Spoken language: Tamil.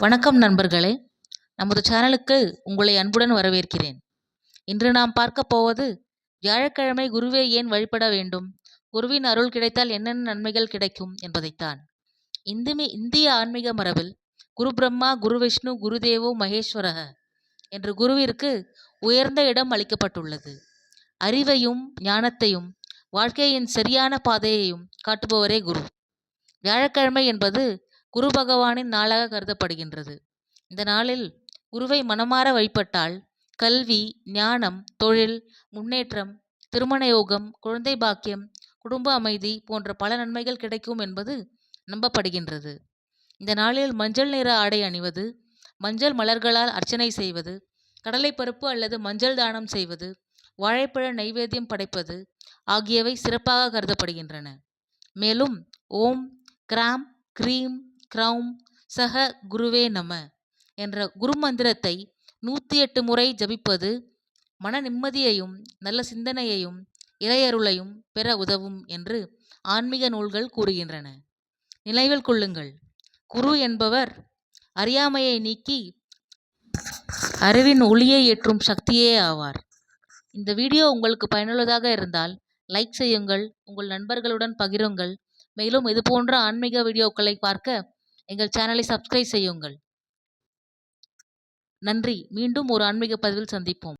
வணக்கம் நண்பர்களே, நமது சேனலுக்கு உங்களை அன்புடன் வரவேற்கிறேன். இன்று நாம் பார்க்க போவது வியாழக்கிழமை குருவை ஏன் வழிபட வேண்டும், குருவின் அருள் கிடைத்தால் என்னென்ன நன்மைகள் கிடைக்கும் என்பதைத்தான். இந்திய ஆன்மீக மரபில் குரு பிரம்மா, குரு விஷ்ணு, குருதேவோ மகேஸ்வரக என்று குருவிற்கு உயர்ந்த இடம் அளிக்கப்பட்டுள்ளது. அறிவையும் ஞானத்தையும் வாழ்க்கையின் சரியான பாதையையும் காட்டுபவரே குரு. வியாழக்கிழமை என்பது குரு பகவானின் நாளாக கருதப்படுகின்றது. இந்த நாளில் குருவை மனமாற வழிபட்டால் கல்வி, ஞானம், தொழில் முன்னேற்றம், திருமண யோகம், குழந்தை பாக்கியம், குடும்ப அமைதி போன்ற பல நன்மைகள் கிடைக்கும் என்பது நம்பப்படுகின்றது. இந்த நாளில் மஞ்சள் நிற ஆடை அணிவது, மஞ்சள் மலர்களால் அர்ச்சனை செய்வது, கடலைப்பருப்பு அல்லது மஞ்சள் தானம் செய்வது, வாழைப்பழ நைவேத்தியம் படைப்பது ஆகியவை சிறப்பாக கருதப்படுகின்றன. மேலும் ஓம் கிராம் க்ரீம் க்ரௌம் சக குருவே நம என்ற குரு மந்திரத்தை 108 முறை ஜபிப்பது மன நிம்மதியையும் நல்ல சிந்தனையையும் இறையருளையும் பெற உதவும் என்று ஆன்மீக நூல்கள் கூறுகின்றன. நினைவில் கொள்ளுங்கள், குரு என்பவர் அறியாமையை நீக்கி அறிவின் ஒளியை ஏற்றும் சக்தியே ஆவார். இந்த வீடியோ உங்களுக்கு பயனுள்ளதாக இருந்தால் லைக் செய்யுங்கள், உங்கள் நண்பர்களுடன் பகிருங்கள். மேலும் இதுபோன்ற ஆன்மீக வீடியோக்களை பார்க்க எங்கள் சேனலை சப்ஸ்கிரைப் செய்யுங்கள். நன்றி. மீண்டும் ஒரு ஆன்மீக பதிவில் சந்திப்போம்.